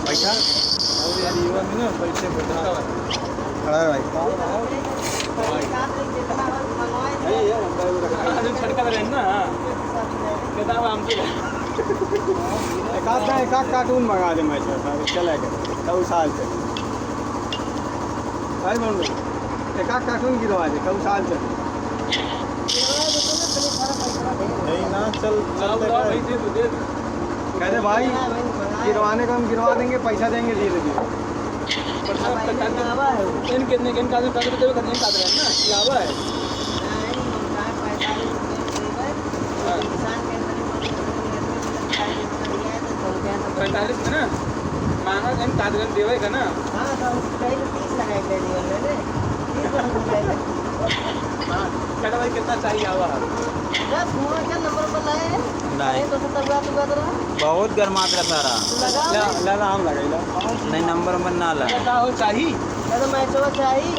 पैसा खड़ा है भाई एक कार्टून मंगा दे मैं चले गए 2 साल से भाई बोल एक कार्टून गिरवा दे 2 साल से नहीं ना चल कहते भाई गिरवाने का हम गिरवा देंगे पैसा देंगे धीरे धीरे कितने पैंतालीस ना मांगा जन कागज देवे का ना हां तो 30 लगाए भाई कितना चाहिए आवा बस क्या नंबर पर लाए नहीं तो 70 बहुत गरमात रहा सारा ला हम लगाइला नहीं नंबर ना ला हो चाहिए तो मैं चलो चाहिए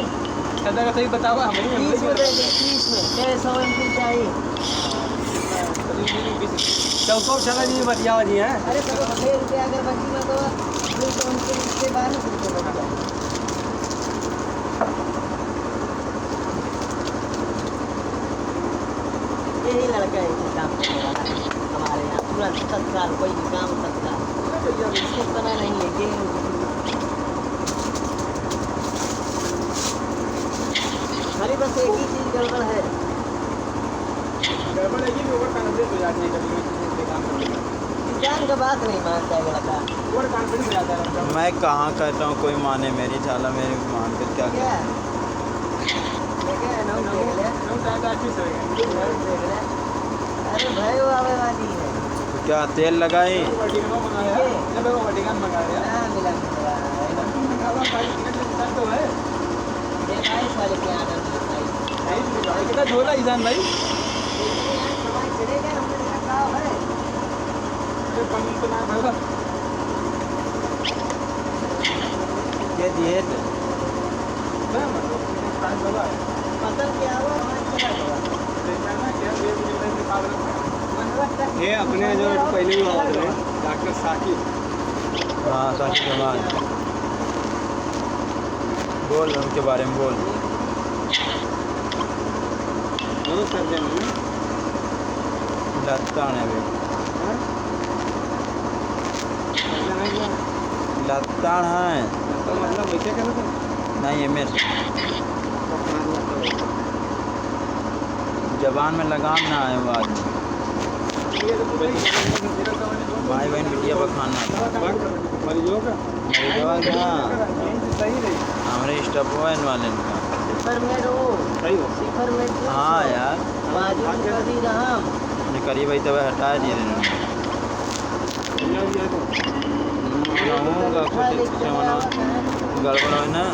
सदा का सही बताओ हमें 30 में 30 में 100 एमपी चाहिए चौको चला जी बढ़िया वाली है अरे तो 6 रुपया अगर बची ना तो उनके बाद यही लड़का है काम हमारे यहाँ पूरा तत्काल कोई भी काम तत्काल इसको पता नहीं है कि हमारी बस एक ही चीज़ गड़बड़ है जान का बात नहीं मानता है लड़का मैं कहाँ कहता हूँ कोई माने मेरी चाला मेरी मान कर क्या अरे भाई वो आवे वाली है तो क्या तेल लगाए झोला ईशान भाई ये दिए ये अपने जो पहले भी डॉक्टर साकिब हाँ साकिब जमान बोल उनके बारे में बोल सर्जन लत्तान है लत्तान है मतलब वैसे क्या नहीं है मेरे जबान में लगाम ना आए बात भाई बहन बिटिया बखाना हमारे स्टॉप हुआ इन वाले का हाँ यार करिए भाई तब हटा दिए गड़बड़ है ना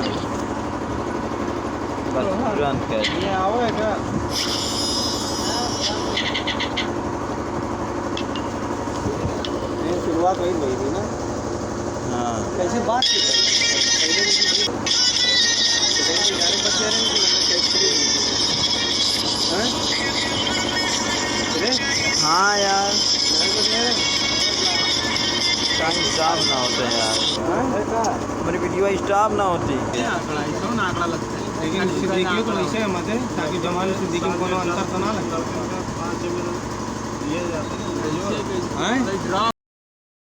बस तुरंत कर शुरुआत वही हुई थी ना हाँ कैसे बात हाँ यार स्टाफ ना होता यार हमारी वीडियो स्टाफ ना होती आंकड़ा लगता है लेकिन देखिए तो वैसे है मत ताकि जमाने से देखिए कोनो अंतर तो ना लगे